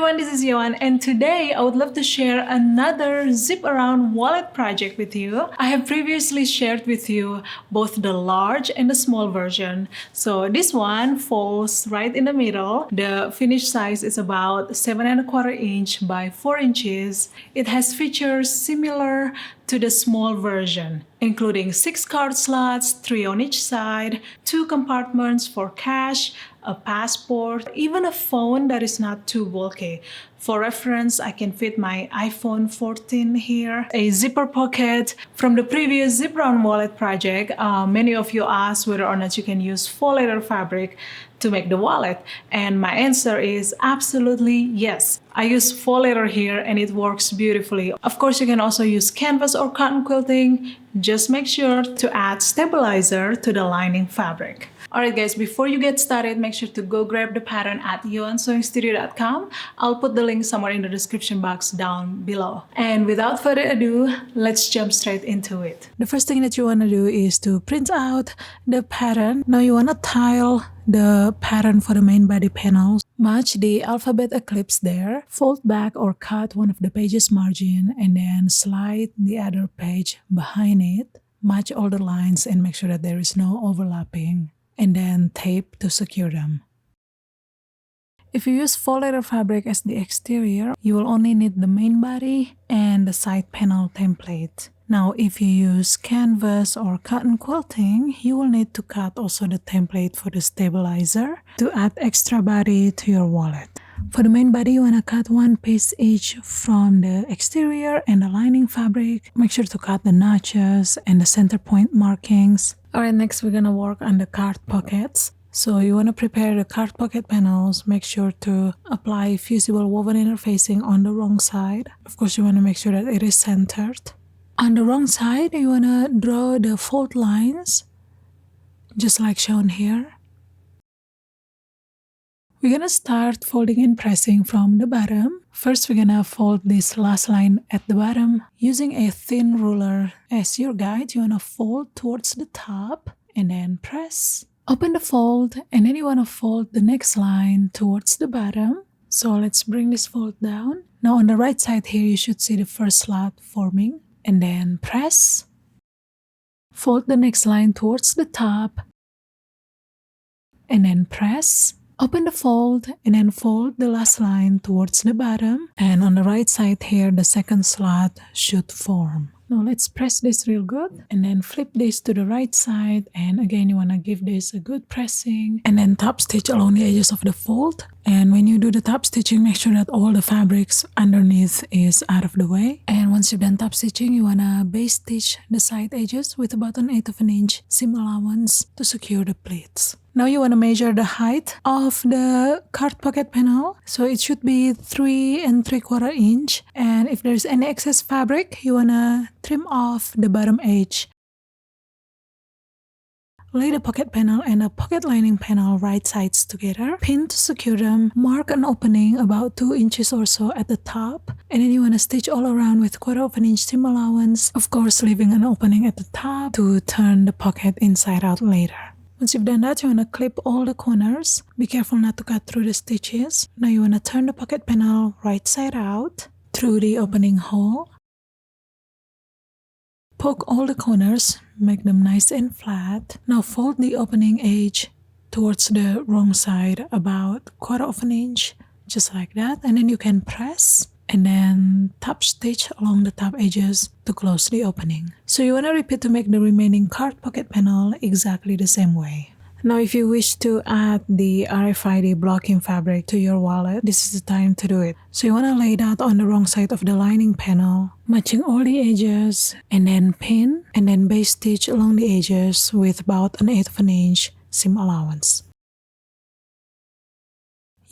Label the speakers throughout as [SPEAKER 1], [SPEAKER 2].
[SPEAKER 1] everyone, this is Yohan, and today I would love to share another zip around wallet project with you. I have previously shared with you both the large and the small version. So this one falls right in the middle. The finished size is about 7¼ inch by 4 inches. It has features similar to the small version, including 6 card slots, 3 on each side, 2 compartments for cash, a passport, even a phone that is not too bulky. For reference, I can fit my iPhone 14 here. A zipper pocket. From the previous zip around wallet project, many of you asked whether or not you can use faux leather fabric to make the wallet, and my answer is absolutely yes. I use faux leather here and it works beautifully. Of course, you can also use canvas or cotton quilting. Just make sure to add stabilizer to the lining fabric. Alright guys, before you get started, make sure to go grab the pattern at yohansewingstudio.com. I'll put the link somewhere in the description box down below. And without further ado, let's jump straight into it. The first thing that you want to do is to print out the pattern. Now you want to tile the pattern for the main body panels. Match the alphabet eclipse there. Fold back or cut one of the page's margin and then slide the other page behind it. Match all the lines and make sure that there is no overlapping. And then tape to secure them. If you use faux leather fabric as the exterior, you will only need the main body and the side panel template. Now, if you use canvas or cotton quilting, you will need to cut also the template for the stabilizer to add extra body to your wallet. For the main body, you want to cut one piece each from the exterior and the lining fabric. Make sure to cut the notches and the center point markings. Alright, next we're going to work on the card pockets. So you want to prepare the card pocket panels. Make sure to apply fusible woven interfacing on the wrong side. Of course, you want to make sure that it is centered. On the wrong side, you want to draw the fold lines, just like shown here. We're going to start folding and pressing from the bottom. First, we're going to fold this last line at the bottom. Using a thin ruler as your guide, you want to fold towards the top and then press. Open the fold and then you want to fold the next line towards the bottom. So let's bring this fold down. Now on the right side here, you should see the first slot forming and then press. Fold the next line towards the top and then press. Open the fold and then fold the last line towards the bottom, and on the right side here the second slot should form. Now let's press this real good and then flip this to the right side, and again you want to give this a good pressing and then top stitch along the edges of the fold. And when you do the top stitching, make sure that all the fabrics underneath is out of the way. And once you've done top stitching, you want to base stitch the side edges with about 1/8 inch seam allowance to secure the pleats. Now you want to measure the height of the card pocket panel. So it should be 3¾ inch. And if there's any excess fabric, you want to trim off the bottom edge. Lay the pocket panel and the pocket lining panel right sides together. Pin to secure them. Mark an opening about 2 inches or so at the top. And then you want to stitch all around with 1/4 inch seam allowance. Of course, leaving an opening at the top to turn the pocket inside out later. Once you've done that, you want to clip all the corners. Be careful not to cut through the stitches. Now you want to turn the pocket panel right side out through the opening hole. Poke all the corners, make them nice and flat. Now fold the opening edge towards the wrong side about 1/4 inch, just like that. And then you can press and then top stitch along the top edges to close the opening. So you want to repeat to make the remaining card pocket panel exactly the same way. Now if you wish to add the RFID blocking fabric to your wallet, this is the time to do it. So you want to lay that on the wrong side of the lining panel, matching all the edges, and then pin and then base stitch along the edges with about 1/8 inch seam allowance.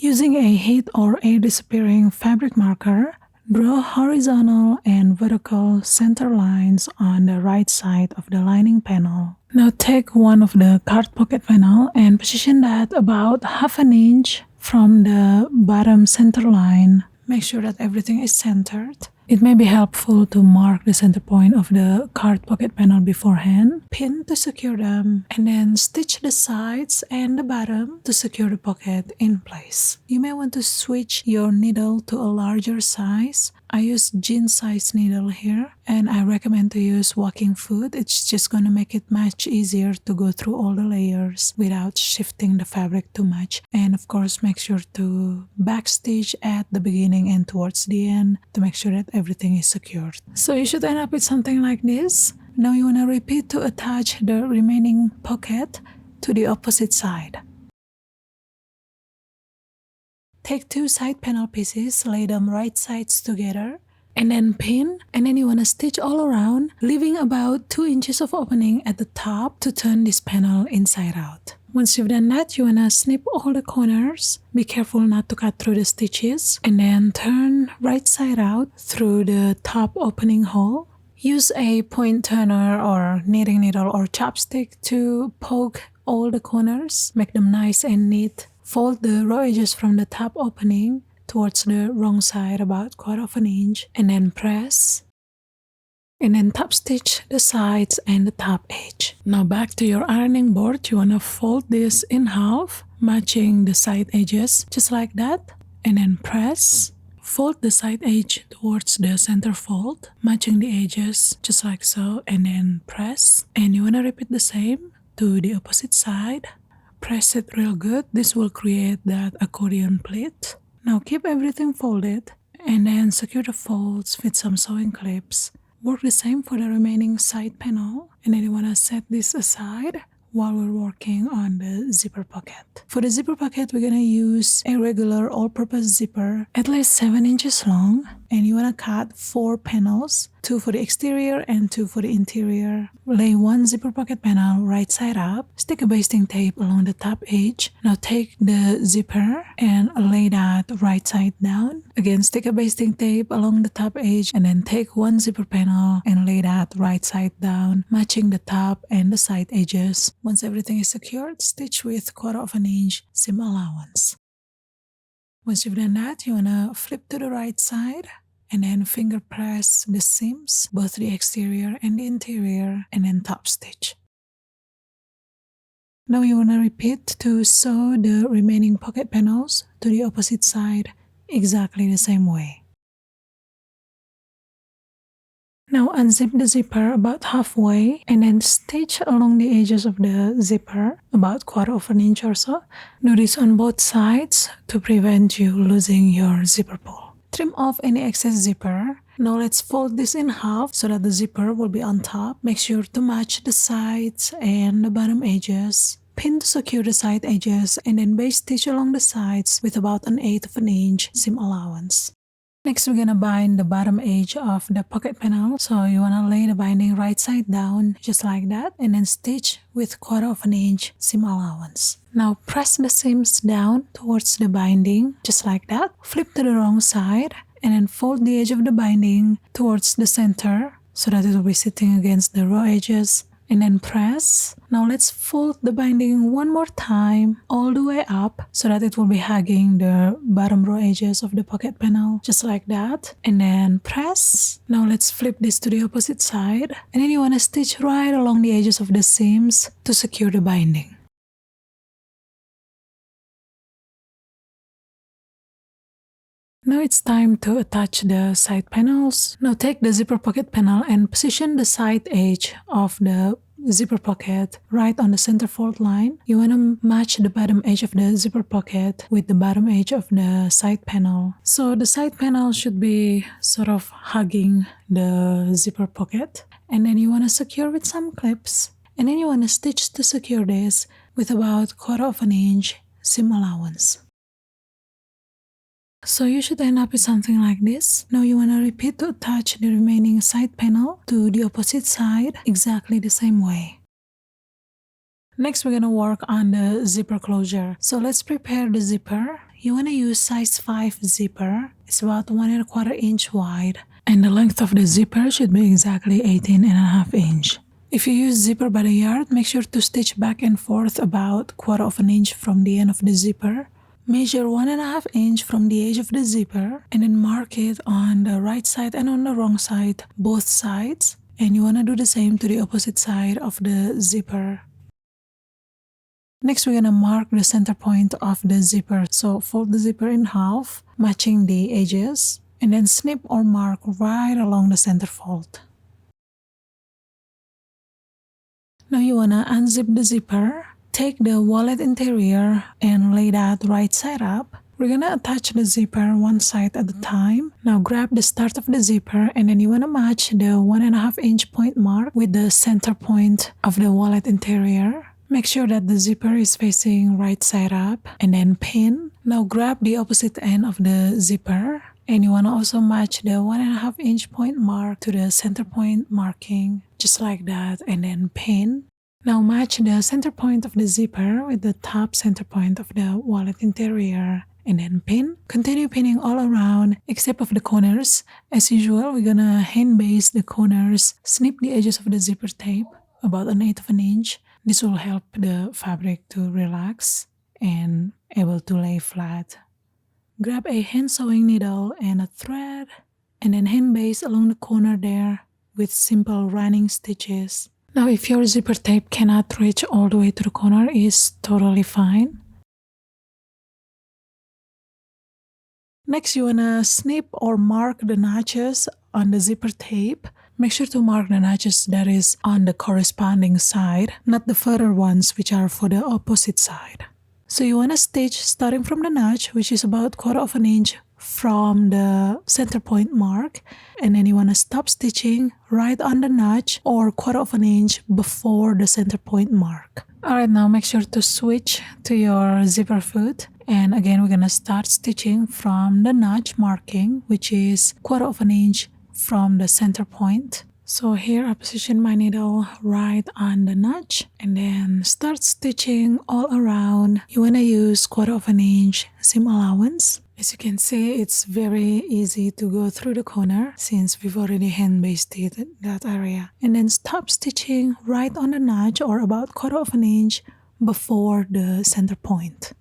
[SPEAKER 1] Using a heat or air disappearing fabric marker, draw horizontal and vertical center lines on the right side of the lining panel. Now take one of the card pocket panel and position that about 1/2 inch from the bottom center line. Make sure that everything is centered. It may be helpful to mark the center point of the card pocket panel beforehand, pin to secure them, and then stitch the sides and the bottom to secure the pocket in place. You may want to switch your needle to a larger size. I use jean size needle here, and I recommend to use walking foot. It's just going to make it much easier to go through all the layers without shifting the fabric too much. And of course, make sure to backstitch at the beginning and towards the end to make sure that everything is secured. So you should end up with something like this. Now you want to repeat to attach the remaining pocket to the opposite side. Take two side panel pieces, lay them right sides together, and then pin, and then you want to stitch all around, leaving about 2 inches of opening at the top to turn this panel inside out. Once you've done that, you want to snip all the corners. Be careful not to cut through the stitches, and then turn right side out through the top opening hole. Use a point turner or knitting needle or chopstick to poke all the corners, make them nice and neat. Fold the raw edges from the top opening towards the wrong side about 1/4 inch, and then press. And then top stitch the sides and the top edge. Now back to your ironing board, you want to fold this in half, matching the side edges just like that, and then press. Fold the side edge towards the center fold, matching the edges just like so, and then press. And you want to repeat the same to the opposite side. Press it real good. This will create that accordion pleat. Now keep everything folded and then secure the folds with some sewing clips. Work the same for the remaining side panel, and then you want to set this aside while we're working on the zipper pocket. For the zipper pocket, we're going to use a regular all-purpose zipper at least 7 inches long, and you want to cut 4 panels, 2 for the exterior and 2 for the interior. Lay 1 zipper pocket panel right side up, stick a basting tape along the top edge. Now take the zipper and lay that right side down. Again, stick a basting tape along the top edge, and then take 1 zipper panel and lay that right side down, matching the top and the side edges. Once everything is secured, stitch with 1/4 inch seam allowance. Once you've done that, you want to flip to the right side and then finger press the seams, both the exterior and the interior, and then top stitch. Now you want to repeat to sew the remaining pocket panels to the opposite side exactly the same way. Now unzip the zipper about halfway and then stitch along the edges of the zipper about 1/4 inch or so. Do this on both sides to prevent you losing your zipper pull. Trim off any excess zipper. Now let's fold this in half so that the zipper will be on top. Make sure to match the sides and the bottom edges. Pin to secure the side edges, and then base stitch along the sides with about 1/8 inch seam allowance. Next, we're gonna bind the bottom edge of the pocket panel. So you wanna lay the binding right side down, just like that, and then stitch with 1/4 inch seam allowance. Now press the seams down towards the binding, just like that. Flip to the wrong side, and then fold the edge of the binding towards the center so that it will be sitting against the raw edges. And then press. Now let's fold the binding one more time all the way up so that it will be hugging the bottom row edges of the pocket panel, just like that. And then press. Now let's flip this to the opposite side, and then you want to stitch right along the edges of the seams to secure the binding. Now it's time to attach the side panels. Now take the zipper pocket panel and position the side edge of the zipper pocket right on the center fold line. You want to match the bottom edge of the zipper pocket with the bottom edge of the side panel. So the side panel should be sort of hugging the zipper pocket. And then you want to secure with some clips. And then you want to stitch to secure this with about 1/4 inch seam allowance. So you should end up with something like this. Now you want to repeat to attach the remaining side panel to the opposite side exactly the same way. Next, we're going to work on the zipper closure. So let's prepare the zipper. You want to use size 5 zipper. It's about 1¼ inch wide, and the length of the zipper should be exactly 18½ inch. If you use zipper by the yard, make sure to stitch back and forth about 1/4 inch from the end of the zipper, Measure 1.5 inch from the edge of the zipper and then mark it on the right side and on the wrong side, both sides. And you want to do the same to the opposite side of the zipper. Next, we're gonna mark the center point of the zipper. So fold the zipper in half, matching the edges, and then snip or mark right along the center fold. Now you wanna unzip the zipper, take the wallet interior and lay that right side up. We're gonna attach the zipper one side at a time. Now grab the start of the zipper and then you wanna match the 1.5 inch point mark with the center point of the wallet interior. Make sure that the zipper is facing right side up and then pin. Now grab the opposite end of the zipper and you want to also match the 1.5 inch point mark to the center point marking, just like that, and then pin. Now match the center point of the zipper with the top center point of the wallet interior and then pin. Continue pinning all around except of the corners. As usual, we're gonna hand base the corners, snip the edges of the zipper tape about 1/8 inch. This will help the fabric to relax and able to lay flat. Grab a hand sewing needle and a thread and then hand base along the corner there with simple running stitches. Now if your zipper tape cannot reach all the way to the corner, is totally fine. Next you wanna snip or mark the notches on the zipper tape. Make sure to mark the notches that is on the corresponding side, not the further ones which are for the opposite side. So you want to stitch starting from the notch, which is about 1/4 inch from the center point mark, and then you want to stop stitching right on the notch or 1/4 inch before the center point mark. Alright, now make sure to switch to your zipper foot, and again we're gonna start stitching from the notch marking, which is 1/4 inch from the center point. So here I position my needle right on the notch and then start stitching all around. You want to use 1/4 inch seam allowance. As you can see, it's very easy to go through the corner since we've already hand basted that area. And then stop stitching right on the notch or about 1/4 inch before the center point.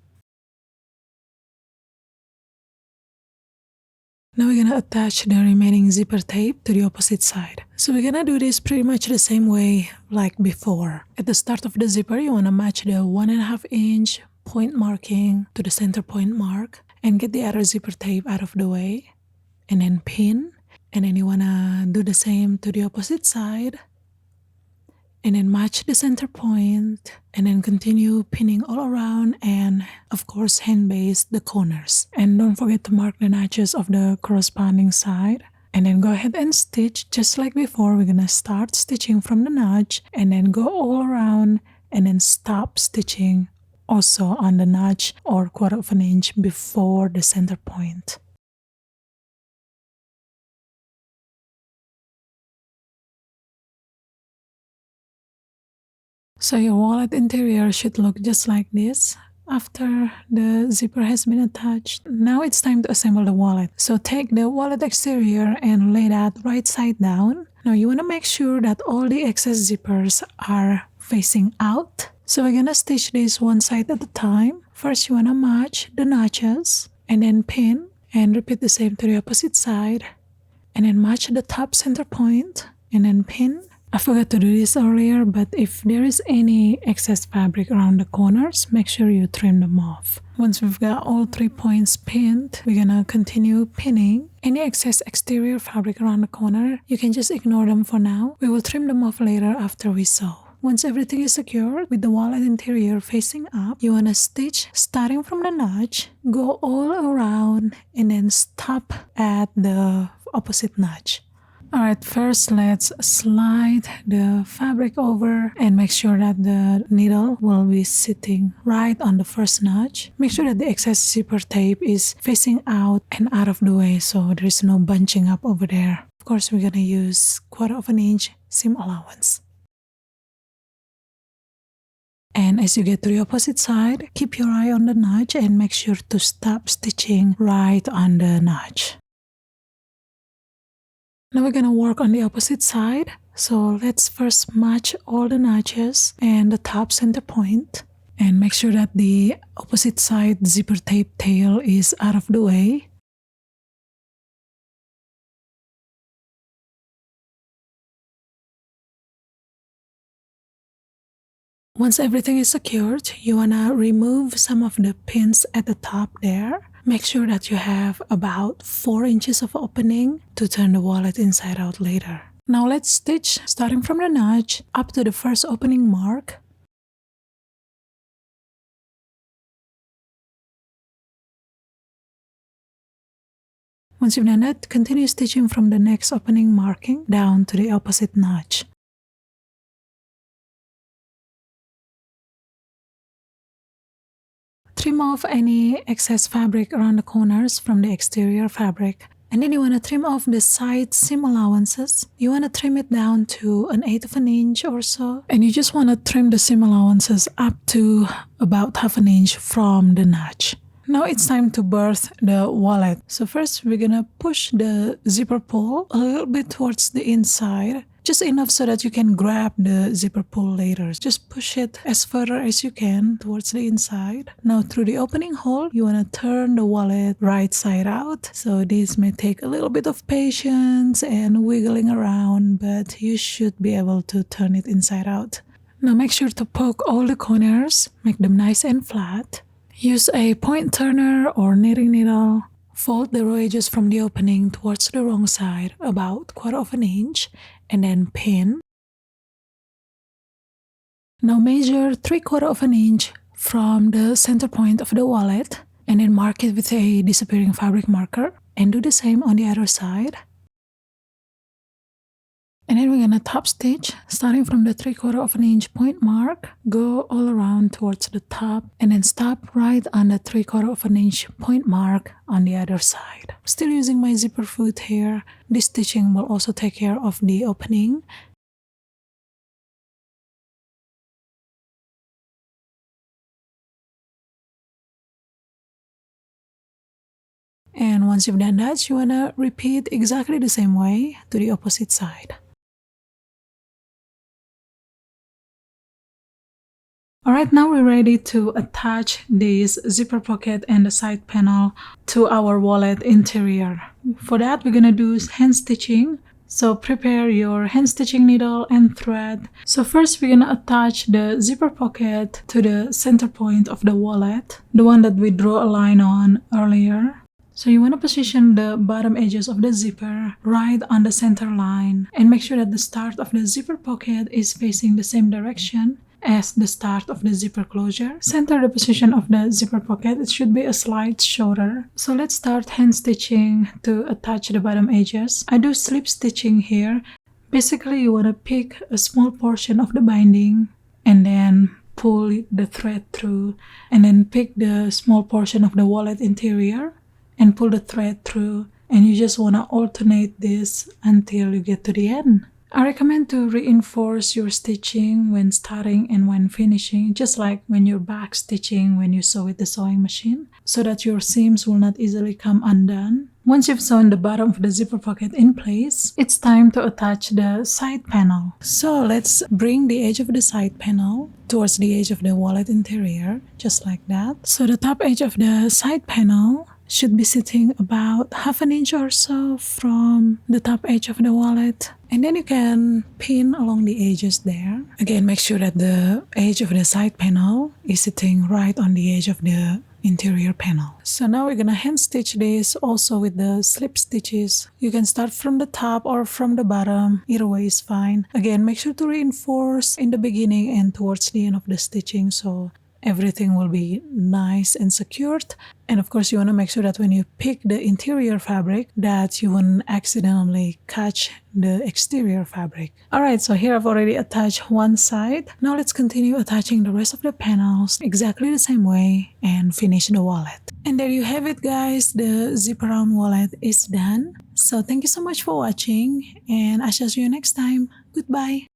[SPEAKER 1] Now we're gonna attach the remaining zipper tape to the opposite side. So we're gonna do this pretty much the same way like before. At the start of the zipper, you wanna match the 1.5 inch point marking to the center point mark and get the other zipper tape out of the way and then pin. And then you wanna do the same to the opposite side and then match the center point and then continue pinning all around and of course hand base the corners. And don't forget to mark the notches of the corresponding side and then go ahead and stitch just like before. We're gonna start stitching from the notch and then go all around and then stop stitching also on the notch or 1/4 inch before the center point. So your wallet interior should look just like this after the zipper has been attached. Now it's time to assemble the wallet. So take the wallet exterior and lay that right side down. Now you want to make sure that all the excess zippers are facing out. So we're gonna stitch this one side at a time. First you want to match the notches and then pin and repeat the same to the opposite side and then match the top center point and then pin. I forgot to do this earlier, but if there is any excess fabric around the corners, make sure you trim them off. Once we've got all 3 points pinned, we're gonna continue pinning. Any excess exterior fabric around the corner, you can just ignore them for now. We will trim them off later after we sew. Once everything is secured with the wallet interior facing up, you wanna stitch starting from the notch, go all around, and then stop at the opposite notch. Alright, first let's slide the fabric over and make sure that the needle will be sitting right on the first notch. Make sure that the excess zipper tape is facing out and out of the way so there is no bunching up over there. Of course, we're gonna use 1/4 inch seam allowance. And as you get to the opposite side, keep your eye on the notch and make sure to stop stitching right on the notch. Now we're gonna work on the opposite side. So let's first match all the notches and the top center point. And make sure that the opposite side zipper tape tail is out of the way. Once everything is secured, you wanna remove some of the pins at the top there. Make sure that you have about 4 inches of opening to turn the wallet inside out later. Now let's stitch starting from the notch up to the first opening mark. Once you've done that, continue stitching from the next opening marking down to the opposite notch. Trim off any excess fabric around the corners from the exterior fabric. And then you want to trim off the side seam allowances. You want to trim it down to 1/8 of an inch or so. And you just want to trim the seam allowances up to about 1/2 an inch from the notch. Now it's time to birth the wallet. So first we're gonna push the zipper pull a little bit towards the inside. Just enough so that you can grab the zipper pull later. Just push it as further as you can towards the inside. Now through the opening hole, you want to turn the wallet right side out. So this may take a little bit of patience and wiggling around, but you should be able to turn it inside out. Now make sure to poke all the corners, make them nice and flat. Use a point turner or knitting needle. Fold the raw edges from the opening towards the wrong side, about 1/4 of an inch, and then pin. Now measure 3/4 of an inch from the center point of the wallet, and then mark it with a disappearing fabric marker, and do the same on the other side. And then we're gonna top stitch, starting from the 3/4 of an inch point mark, go all around towards the top, and then stop right on the 3/4 of an inch point mark on the other side. Still using my zipper foot here. This stitching will also take care of the opening. And once you've done that, you wanna repeat exactly the same way to the opposite side. Alright, now we're ready to attach this zipper pocket and the side panel to our wallet interior. For that, we're gonna do hand stitching. So prepare your hand stitching needle and thread. So first we're gonna attach the zipper pocket to the center point of the wallet, the one that we drew a line on earlier. So you want to position the bottom edges of the zipper right on the center line and make sure that the start of the zipper pocket is facing the same direction as the start of the zipper closure. Center the position of the zipper pocket. It should be a slight shorter. So let's start hand stitching to attach the bottom edges. I do slip stitching here. Basically, you want to pick a small portion of the binding and then pull the thread through, and then pick the small portion of the wallet interior and pull the thread through, and you just want to alternate this until you get to the end. I recommend to reinforce your stitching when starting and when finishing, just like when you're back stitching when you sew with the sewing machine, so that your seams will not easily come undone. Once you've sewn the bottom of the zipper pocket in place, it's time to attach the side panel. So let's bring the edge of the side panel towards the edge of the wallet interior, just like that. So the top edge of the side panel should be sitting about 1/2 an inch or so from the top edge of the wallet. And then you can pin along the edges there. Again, make sure that the edge of the side panel is sitting right on the edge of the interior panel. So now we're gonna hand stitch this also with the slip stitches. You can start from the top or from the bottom, either way is fine. Again, make sure to reinforce in the beginning and towards the end of the stitching so everything will be nice and secured. And of course, you want to make sure that when you pick the interior fabric that you won't accidentally catch the exterior fabric. Alright, so here I've already attached one side. Now let's continue attaching the rest of the panels exactly the same way and finish the wallet. And there you have it, guys. The zip around wallet is done. So thank you so much for watching, and I shall see you next time. Goodbye.